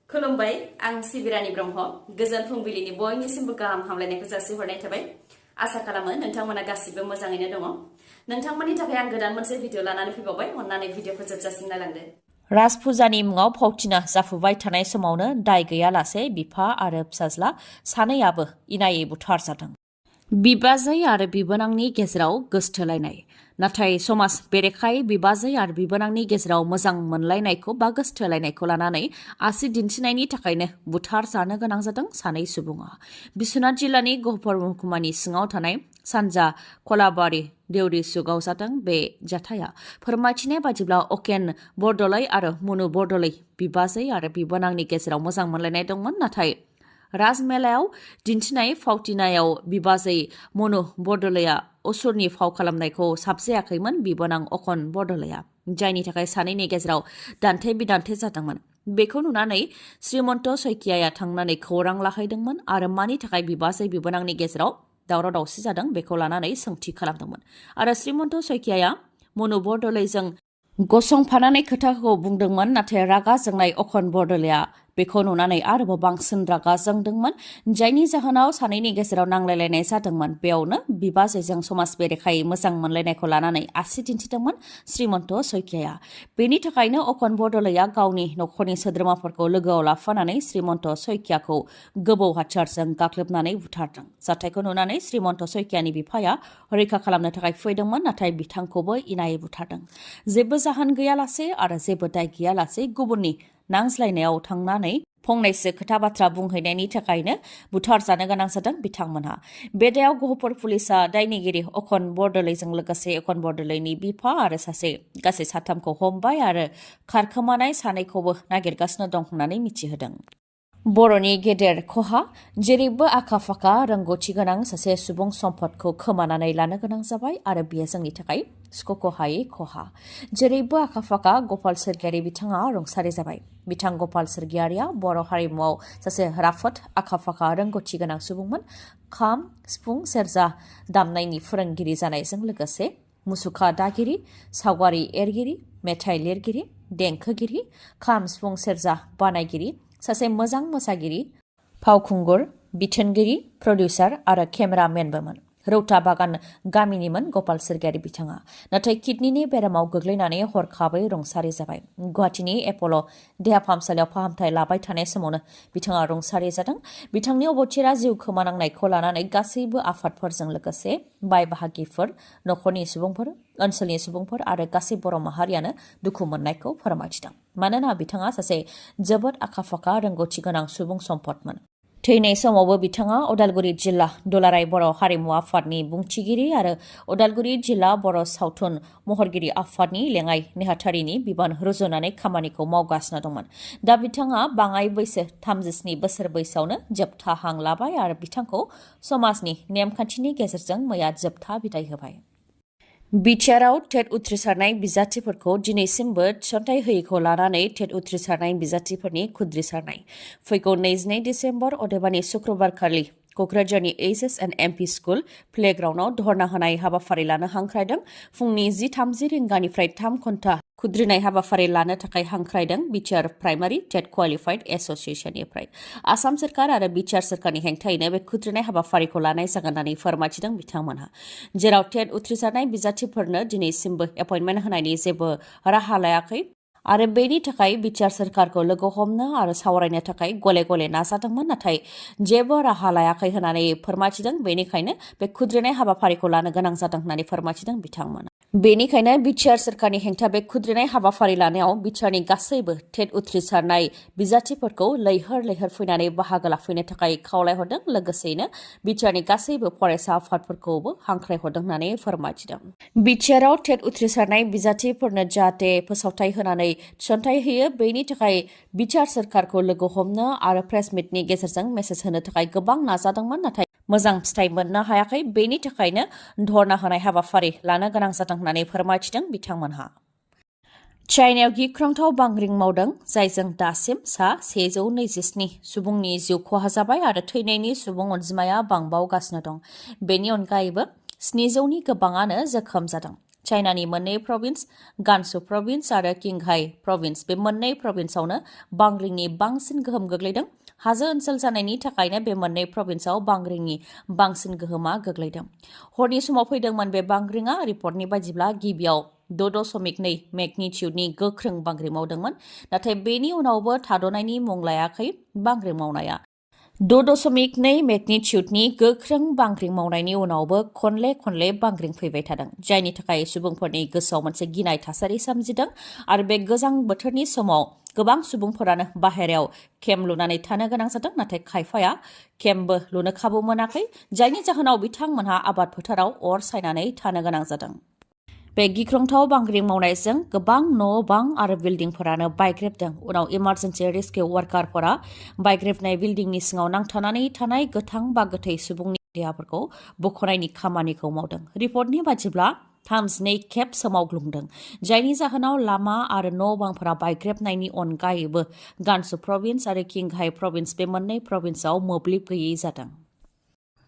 खुलुमबाय आं सिबिरानि ब्रह्म गोजोन फुंबिलिनि बयनिसिमबो गाहाम हामलायनायखौ जासिहरनाय थाबाय आसा खालामो नोंथांमोना गासिबो मोजाङैनो दङ नोंथांमोननि थाखाय आं गोदान मोनसे भिडिअ लानानै फैबावबाय अन्नानै भिडिअखौ जोबजासिम नायलांदो राज फुजानि मुङाव फावथिना जाफुबाय थानाय समावनो दाय गैयालासे बिफा आरो फिसाज्ला सानैयाबो इनायै बुथारजादों बिबाजै आरो बिबोनांनि गेजेराव गोसथोलायनाय नाथाय समाज बेरेखायै बिबाजै आरो बिबोनांनि गेजेराव मोजां मोनलायनायखौ बा गोसथोलायनायखौ लानानै आसि दिन्थिनायनि थाखायनो बुथार जानो गोनां जादों सानै सुबुङा बिश्वनाथ जिल्लानि गहपुर महकुमानि सिङाव थानाय सानजा कलाबारि देउरि सुगाव जादों बे जाथाया फोरमायथिनाय बादिब्ला अकेन बरदलै आरो मनु बरदलै बिबाजै आरो बिबोनांनि गेजेराव मोजां मोनलायनाय दंमोन नाथाय राजमेलायाव दिन्थिनाय फावथिनायाव बिबाजै मनु बरदलैया असुरनि फाव खालामनायखौ साबजायाखैमोन बिबोनां अकन बरदलैया जायनि थाखाय सानैनि गेजेराव दान्थे बिदान्थे जादोंमोन बेखौ नुनानै श्रीमन्त सैकियाया थांनानै खौरां लाहैदोंमोन आरो मानि थाखाय बिबाजै बिबोनांनि गेजेराव दावराव दावसि जादों बेखौ लानानै सोंथि खालामदोंमोन आरो श्रीमन्त सैकियाया मनु बरदलैजों गसंफानानै खोथाखौ बुंदोंमोन नाथाय रागा जोंनाय अकन बरदलैया बेखौ नुनानै आरोबाव बांसिन रागा जोंदोंमन जायनि जाहोनाव सानैनि गेजेराव नांलायलायनाय जादोंमोन बेयावनो बिबाजैजों समाज बेरेखायै मोजां मोनलायनायखौ लानानै आसि दिन्थिदोंमन श्रीमन्त सैकियाया बेनि थाखायनो अकन बरदलैया गावनि नखरनि सोद्रोमाफोरखौ लोगोआव लाफानानै श्रीमन्त सैकियाखौ गोबौ हाथियारजों गाग्लोबनानै बुथारदों जाथायखौ नुनानै श्रीमन्त सैकियानि बिफाया रैखा खालामनो थाखाय फैदोंमोन नाथाय बिथांखौबो इनायै बुथारदों जेबो जाहोन गैयालासे आरो जेबो दाय गैयालासे गुबुननि नांज्लायनायाव थांनानै फंनैसो खोथा बाथ्रा बुंहैनायनि थाखायनो बुथार जानो गोनां जादों बिथांमोनहा बे दायाव गहपुर पुलिसा दायनिगिरि अकन बरदलैजों लोगोसे अकन बरदलैनि बिफा आरो गासै साथामखौ हमबाय आरो खारखोमानाय सानैखौबो नागिरगासिनो दं होननानै मिथिहोदों बर'नि गेदेर खहा जेरैबो आखा फाखा रोंगौथि गोनां सासे सुबुं सम्पदखौ खोमानानै लानो गोनां जाबाय आरो बेयो जोंनि थाखाय सुख'हायै खहा जेरैबो आखा फाखा गपाल सोरगियारि बिथाङा रुंसारि जाबाय बिथां गपाल सोरगियारिया बर' हारिमुआव सासे राफोद आखा फाखा रोंगौथि गोनां सुबुंमोन खाम सिफुं सेरजा दामनायनि फोरोंगिरि जानायजों लोगोसे मुसुखा दागिरि सावगारि एरगिरि मेथाइ लिरगिरि देंखोगिरि खाम सिफुं सेरजा बानायगिरि सासे मोजां मोसागिरि फावखुंगुर बिथोनगिरि प्रडिउसार आरो केमेरामेनबोमोन रौता बागान गामिनिमोन गपाल सोरगियारि बिथाङा नाथाय किडनिनि बेरामाव गोग्लैनानै हरखाबै रुंसारि जाबाय गुवाहाटीनि एपल' देहा फाहामसालियाव फाहामथाय लाबाय थानाय समावनो बिथाङा रुंसारि जादों बिथांनि अबथिरा जिउ खोमानांनायखौ लानानै गासैबो आफादफोरजों लोगोसे बाय बाहागिफोर नखरनि सुबुंफोर ओनसोलनि सुबुंफोर आरो गासै बर' माहारियानो दुखु मोननायखौ फोरमायथिदों मानोना बिथाङा सासे जोबोद आखा फाखा रोंगौथि गोनां सुबुं सम्पदमोन थैनाय समावबो बिथाङा उदालगुरि जिल्ला दुलाराय बर' हारिमु आफादनि बुंथिगिरि आरो उदालगुरि जिल्ला बर' सावथुन महरगिरि आफादनि लेङाइ नेहाथारिनि बिबान रुजुनानै खामानिखौ मावगासिनो दंमोन दा बिथाङा बाङाइ बैसो 37 बोसोर बैसोआवनो जोबथा हां लाबाय आरो बिथांखौ समाजनि नेमखान्थिनि गेजेरजों मैया जोबथा बिदाय होबाय बिटिआरआव टेट उथ्रिसारनाय बिजाथिफोरखौ दिनैसिमबो थिसनथाइ होयैखौ लानानै टेट उथ्रिसारनाय बिजाथिफोरनि खुद्रिसारनाय फैगौ 22 डिसेम्बर अदेबानि शुक्रबारखालि क'क्राझारनि एचएस एन्ड एमपि स्कुल प्लेग्राउन्डआव धर्ना होनाय हाबाफारि लानो हांख्रायदों फुंनि 10:30 रिंगानिफ्राय 3 घन्टा खुद्रिनाय हाबाफारि लानो थाखाय हांख्रायदों बिटिआर प्राइमारि टेट क्वालिफाइड एस'सिएशननिफ्राय आसाम सोरखार आरो बिटिआर सोरखारनि हेंथायैनो बे खुद्रिनाय हाबाफारिखौ लानाय जागोन होननानै फोरमायथिदों बिथांमोनहा जेराव टेट उथ्रिसारनाय बिजाथिफोरनो दिनैसिमबो एपइन्टमेन्ट होनायनि जेबो राहा लायाखै आरो बेनि थाखाय बिटिआर सोरखारखौ लोगो हमनो आरो सावरायनो थाखाय गले गले नाजादोंमोन नाथाय जेबो राहा लायाखै होननानै फोरमायथिदों बेनिखायनो बे खुद्रिनाय हाबाफारिखौ लानो गोनां जादों होननानै फोरमायथिदों बिथांमोना बेनिखायनो बिटिआर सोरखारनि हेंथा बे खुद्रिनाय हाबाफारि लानायाव बिटिआरनि गासैबो टेट उथ्रिसारनाय बिजाथिफोरखौ लैहोर लैहोर फैनानै बाहागो लाफैनो थाखाय खावलायहरदों लोगोसेयैनो बिटिआरनि गासैबो फरायसा आफादफोरखौबो हांख्रायहरदों होननानै फोरमायथिदों बिटिआरआव टेट उथ्रिसारनाय बिजाथिफोरनो जाहाथे फोसावथाय होनानै थिसनथाइ होयो बेनि थाखाय बिटिआर सोरखारखौ लोगो हमनो आरो प्रेस मिटनि गेजेरजों मेसेज होनो थाखाय गोबां नाजादोंमोन नाथाय मोजां फिथाइ मोननो हायाखै बेनि थाखायनो धर्ना होनाय हाबाफारि लानो गोनां जादों होननानै फोरमायथिदों बिथांमोनहा चाइनायाव गिख्रंथाव बांग्रिं मावदों जायजों दासिम सा 127 सुबुंनि जिउ खहा जाबाय आरो थैनायनि सुबुं अनजिमाया बांबावगासिनो दं बेनि अनगायैबो 700नि गोबाङानो जोखोम जादों चाइनानि मोननै प्रभिन्स गानसु प्रभिन्स आरो किंघाई प्रभिन्स बे मोननै प्रभिन्सआवनो बांग्रिंनि बांसिन गोहोम गोग्लैदों। हाजो ओनसोल जानायनि थाखायनो बे मोननै प्रभिन्सआव बांग्रिंनि बांसिन गोहोमा गोग्लैदों। हरनि समाव फैदोंमोन बे बांग्रिंआ रिपर्टनि बायदिब्ला गिबियाव 6.2 मेगनिटिउडनि गोख्रों बांग्रिं मावदोंमोन, नाथाय बेनि उनावबो थाद'नायनि मुं लायाखै बांग्रिं मावनाया। 6.2 मेगनिटिउडनि गोख्रों बांग्रिं मावनायनि उनावबो खनले बांग्रिं फैबाय थादों, जायनि थाखाय सुबुंफोरनि गोसोआव मोनसे गिनाय थासारि सोमजिदों आरो बे गोजां बोथोरनि समाव गोबां सुबुंफोरानो बाहेरायाव केम्प लुनानै थानो गोनां जादों, नाथाय खायफाया केम्पबो लुनो खाबु मोनाखै, जायनि जाहोनाव बिथांमोनहा आबाद फोथाराव अर सायनानै थानो गोनां जादों। बे गिख्रंथाव बांग्रिं मावनायजों गोबां न' बां आरो बिल्डिंफोरानो बायग्रेबदों। उनाव इमारजेन्सि रेस्किउ वार्कारफोरा बायग्रेबनाय बिल्डिंनि सिङाव नांथानानै थानाय गोथां बा गोथै सुबुंनि देहाफोरखौ बख'नायनि खामानिखौ मावदों। रिपर्टनि बायदिब्ला 32 खेब सोमावग्लुंदों, जायनि जाहोनाव लामा आरो न' बांफोरा बायग्रेबनायनि अनगायैबो गानसु प्रभिन्स आरो किंघाई प्रभिन्स बे मोननै प्रभिन्सआव मोब्लिब गैयै जादों।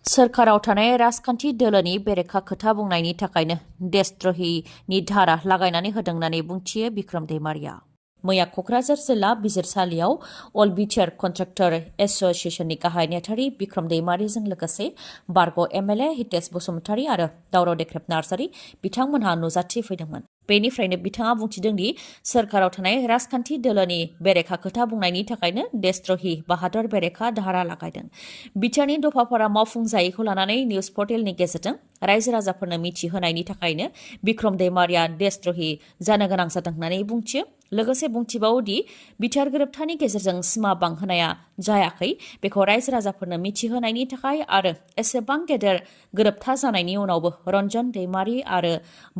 सोरखाराव थानाय राजखान्थि दोलोनि बेरेखा खोथा बुंनायनि थाखायनो देशद्रहिनि धारा लागायनानै होदों होननानै बुंथियो बिक्रम दैमारिया। मैया क'क्राझार जिल्ला बिजिरसालियाव अल बिटिआर कन्ट्रेक्टर एस'सिएशननि गाहाय नेहाथारि बिक्रम दैमारिजों लोगोसे बारग' एमएलए हितेश बसुमतारी आरो दावराव देख्रेब नार्जारी बिथांमोनहा नुजाथि फैदोंमोन। बेनिफ्रायनो बिथाङा बुंथिदों दि सोरखाराव थानाय राजखान्थि दोलोनि बेरेखा खोथा बुंनायनि थाखायनो देशद्रहि बा हादर बेरेखा धारा लागायदों। बिटिआरनि दफाफोरा मावफुंजायैखौ लानानै निउज पर्टेलनि गेजेरजों रायजो राजाफोरनो मिथिहोनायनि थाखायनो बिक्रम दैमारिया देशद्रहि जानो गोनां जादों होननानै बुंथियो। लोगोसे बुंथिबावो दि बिटिआर गोरोबथानि गेजेरजों सिमा बांहोनाया जायाखै, बेखौ रायजो राजाफोरनो मिथिहोनायनि थाखाय आरो एसेबां गेदेर गोरोबथा जानायनि उनावबो रन्जन दैमारि आरो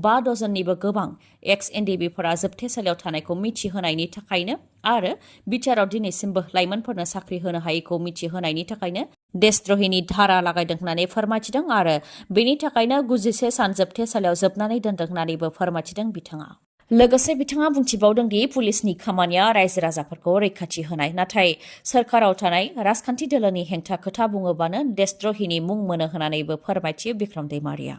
5 डजननिबो गोबां एक्स एनडिबिफोरा जोबथेसालियाव थानायखौ मिथिहोनायनि थाखायनो आरो बिटिआरआव दिनैसिमबो लाइमोनफोरनो साख्रि होनो हायैखौ मिथिहोनायनि थाखायनो देशद्रहिनि धारा लागायदों होननानै फोरमायथिदों आरो बेनि थाखायनो 91 सान जोबथेसालियाव जोबनानै दोनदों होननानैबो फोरमायथिदों बिथाङा। लोगोसे बिथाङा बुंथिबावदों दि पुलिसनि खामानिया रायजो राजाफोरखौ रैखाथि होनाय, नाथाय सोरखाराव थानाय राजखान्थि दोलोनि हेंथा खोथा बुङोबानो देशद्रहिनि मुं मोनो होननानैबो फोरमायथियो बिक्रम दैमारिया।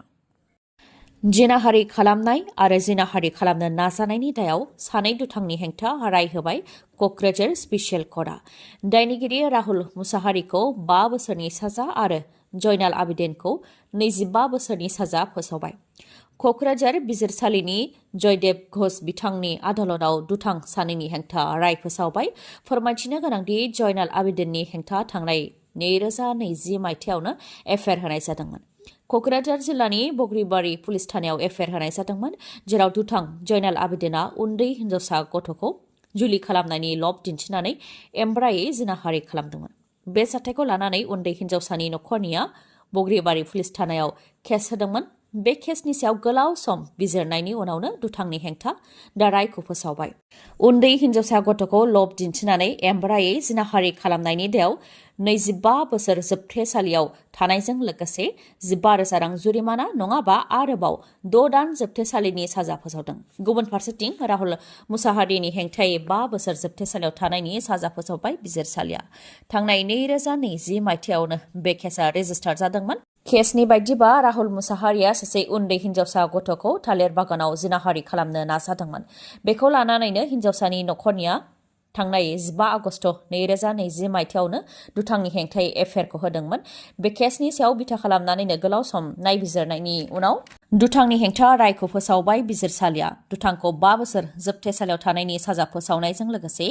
जिनाहारि खालामनाय आरो जिनाहारि खालामनो नाजानायनि दायाव सानै दुथांनि हेंथा राय होबाय क'क्राझार स्पेसियेल कर्टआ। दायनिगिरि राहुल मुसाहारिखौ 5 बोसोरनि साजा आरो जयनाल आबिदिनखौ 25 बोसोरनि साजा फोसावबाय। क'क्राझार बिजिरसालिनि जयदेब घोष बिथांनि आदालतआव दुथां सानैनि हेंथा राय फोसावबाय। फोरमायथिनो गोनांदि जयनाल आबिदिननि हेंथा थांनाय 2020 मायथाइयावनो एफआइआर होनाय जादोंमोन। क'क्राझार जिल्लानि बग्रिबारि पुलिस थानायाव एफआइआर होनाय जादोंमोन, जेराव दुथां जयनाल आबिदिना उन्दै हिनजावसा गथ'खौ जुलि खालामनायनि लब दिन्थिनानै एमब्रायै जिनाहारि खालामदोंमोन। बे जाथायखौ लानानै उन्दै हिनजावसानि नखरनिया बग्रिबारि पुलिस थानायाव केस होदोंमोन। बे केसनि सायाव गोलाव सम बिजिरनायनि उनावनो दुथांनि हेंथा दा रायखौ फोसावबाय। उन्दै हिनजावसा गथ'खौ लब दिन्थिनानै एमब्रायै जिनाहारि खालामनायनि दायाव 25 बोसोर जोबथेसालियाव थानायजों लोगोसे 15,000 रां जुरिमाना नङाबा आरोबाव 6 दान जोबथेसालिनि साजा फोसावदों। गुबुन फारसेथिं राहुल मुसाहारिनि हेंथायै 5 बोसोर जोबथेसालियाव थानायनि साजा फोसावबाय बिजिरसालिया। थांनाय 2020 मायथाइयावनो बे केसआ रेजिस्टार जादोंमोन। केसनि बायदिबा राहुल मुसाहारिया सासे उन्दै हिनजावसा गथ'खौ थालिर बागानाव जिनाहारि खालामनो नाजादोंमोन। बेखौ लानानैनो हिनजावसानि नखरनिया थांनाय 15 आगस्ट 2020 मायथाइयावनो दुथांनि हेंथायै एफआइआरखौ होदोंमोन। बे केसनि सायाव बिथा खालामनानैनो गोलाव सम नायबिजिरनायनि उनाव दुथांनि हेंथा रायखौ फोसावबाय बिजिरसालिया। दुथांखौ 5 बोसोर जोबथेसालियाव थानायनि साजा फोसावनायजों लोगोसे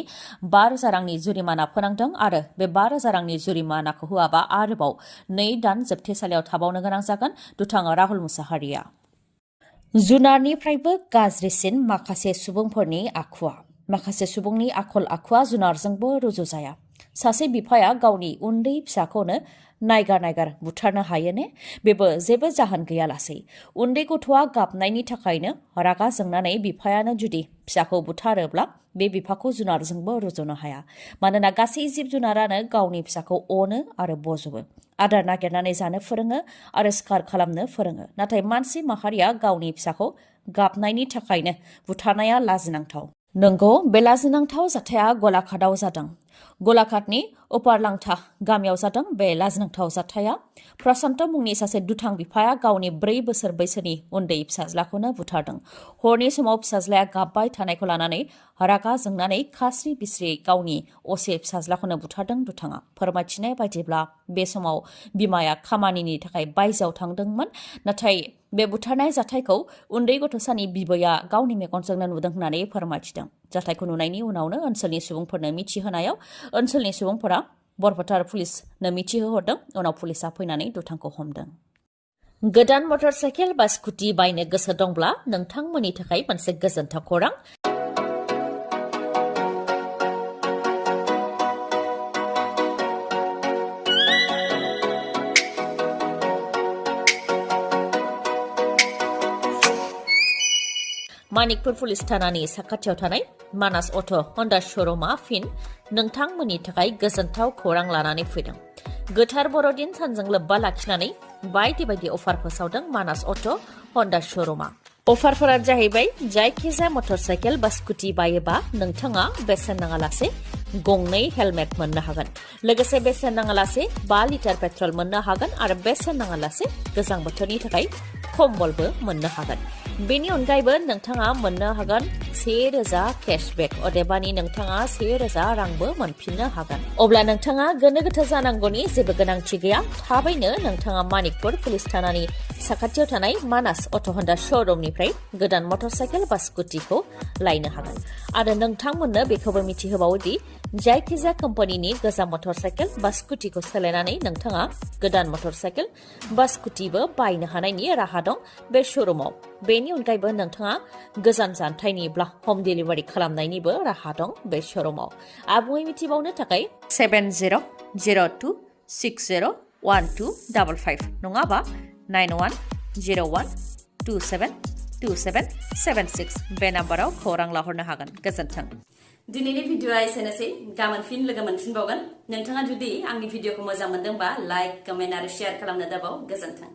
5,000 रांनि जुरिमाना फोनांदों आरो बे 5,000 रांनि जुरिमानाखौ होआबा आरोबाव 2 दान जोबथेसालियाव थाबावनो गोनां जागोन दुथां राहुल मुसाहारिया। जुनारनिफ्रायबो गाज्रिसिन माखासे सुबुंफोरनि आखुआ। माखासे सुबुंनि आखल आखुआ जुनारजोंबो रुजुजाया। सासे बिफाया गावनि उन्दै फिसाखौनो नायगार बुथारनो हायो ने? बेबो जेबो जाहोन गैयालासै। उन्दै गथ'आ गाबनायनि थाखायनो रागा जोंनानै बिफायानो जुदि फिसाखौ बुथारोब्ला बे बिफाखौ जुनारजोंबो रुजुनो हाया। मानोना गासै जिब जुनारानो गावनि फिसाखौ अनो आरो बजबो, आदार नागिरनानै जानो फोरोङो आरो सिखार खालामनो फोरोङो। नाथाय मानसि माहारिया गावनि फिसाखौ गाबनायनि थाखायनो बुथारनाया लाजिनांथाव। नंगौ, बे लाजिनांथाव जाथाया गलाघाटआव जादों। गलाघाटनि उपारलांथा गामियाव जादों बे लाजिनांथाव जाथाया। प्रशान्त मुंनि सासे दुथां बिफाया गावनि 4 बोसोर बैसोनि उन्दै फिसाज्लाखौनो बुथारदों। हरनि समाव फिसाज्लाया गाबबाय थानायखौ लानानै रागा जोंनानै खास्रि बिस्रि गावनि असे फिसाज्लाखौनो बुथारदों दुथाङा। फोरमायथिनाय बायदिब्ला बे समाव बिमाया खामानिनि थाखाय बायजोआव थांदोंमोन, नाथाय बे बुथारनाय जाथायखौ उन्दै गथ'सानि बिबैया गावनि मेगनजोंनो नुदों होननानै फोरमायथिदों। जाथायखौ नुनायनि उनावनो ओनसोलनि सुबुंफोरनो मिथिहोनायाव ओनसोलनि सुबुंफोरा बरपेटा पुलिसनो मिथिहोहरदों। उनाव पुलिसा फैनानै दुथांखौ हमदों। गोदान मटर साइकेल बा स्कुटि बायनो गोसो दंब्ला नोंथांमोननि थाखाय मोनसे गोजोनथाव खौरां। मानिकपुर पुलिस थानानि साखाथियाव थानाय मानास अट' हन्डा श'रुमा फिन नोंथांमोननि थाखाय गोजोनथाव खौरां लानानै फैदों। गोथार बर'दिन सानजों लोब्बा लाखिनानै बायदि बायदि अफार फोसावदों मानास अट' हन्डा श'रुमा। अफारफोरा जाहैबाय जायखिजाया मटर साइकेल बा स्कुटि बायोबा नोंथाङा बेसेन नाङालासे 2 हेलमेट मोननो हागोन। लोगोसे बेसेन नाङालासे 5 लिटार पेट्रल मोननो हागोन आरो बेसेन नाङालासे गोजां बोथोरनि थाखाय कम्बलबो मोननो हागोन। बेनि अनगायैबो नोंथाङा मोननो हागोन 1000 केशबेक, अदेबानि नोंथाङा 1000 रांबो मोनफिननो हागोन। अब्ला नोंथाङा गोनो गोथो जानांगौनि जेबो गोनांथि गैया। थाबैनो नोंथाङा मानिकपुर पुलिस थानानि साखाथियाव थानाय मानास अट' हन्डा श'रुमनिफ्राय गोदान मटर साइकेल बा स्कुटिखौ लायनो हागोन। आरो नोंथांमोननो बेखौबो मिथिहोबावोदि जायखिजाया कम्पानिनि गोजाम मटर साइकेल बा स्कुटिखौ सोलायनानै नोंथाङा गोदान मटर साइकेल बा स्कुटिबो बायनो हानायनि राहा दं बे श'रुमाव। बेनि अनगायैबो नोंथाङा गोजान जानथायनिब्ला हम डिलिभारि खालामनायनिबो राहा दं बे श'रुमाव। आबुङै मिथिबावनो थाखाय 7002601255 नङाबा 9101272776 बे नाम्बाराव खौरां लाहरनो हागोन। गोजोन्थों। दिनैनि भिडिअआ एसेनोसै। गाबोन फिन लोगो मोनफिनबावगोन। नोंथाङा जुदि आंनि भिडिअखौ मोजां मोनदोंबा लाइक, कमेन्ट आरो शेयार खालामनो दाबाव। गोजोन्थों।